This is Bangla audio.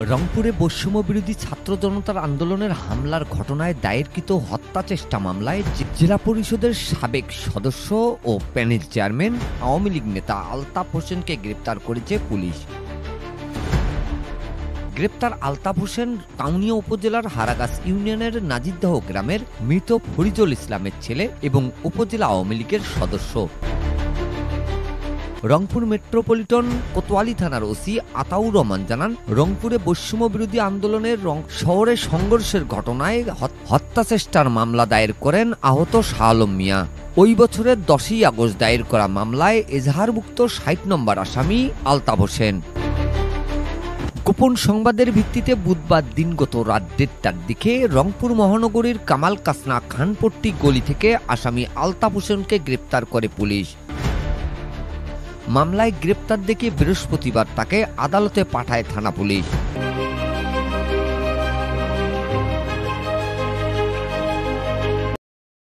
রংপুরে বৈষম্য বিরোধী ছাত্র জনতার আন্দোলনের হামলার ঘটনায় দায়েরকৃত হত্যা চেষ্টা মামলায় জেলা পরিষদের সাবেক সদস্য ও প্যানেল চেয়ারম্যান আওয়ামী লীগ নেতা আলতাফ হোসেনকে গ্রেপ্তার করেছে পুলিশ। গ্রেপ্তার আলতাফ হোসেন কাউনিয়া উপজেলার হারাগাছ ইউনিয়নের নাজিরদহ গ্রামের মৃত ফরিদুল ইসলামের ছেলে এবং উপজেলা আওয়ামী লীগের সদস্য। রংপুর মেট্রোপলিটন কোতোয়ালি থানার ওসি আতাউর রহমান জানান, রংপুরে বৈষম্য বিরোধী আন্দোলনের শহরে সংঘর্ষের ঘটনায় হত্যা চেষ্টার মামলা দায়ের করেন আহত শাহ আলম মিয়া। ওই বছরের 10ই আগস্ট দায়ের করা মামলায় এজাহারভুক্ত 60 নম্বর আসামি আলতাফ হোসেন। গোপন সংবাদের ভিত্তিতে বুধবার দিনগত রাত 1:30টার দিকে রংপুর মহানগরীর কামাল কাসনা খানপট্টি গলি থেকে আসামি আলতাফ হোসেনকে গ্রেপ্তার করে পুলিশ। মামলায় গ্রেপ্তার দেখে বৃহস্পতিবার তাকে আদালতে পাঠায় থানা পুলিশ।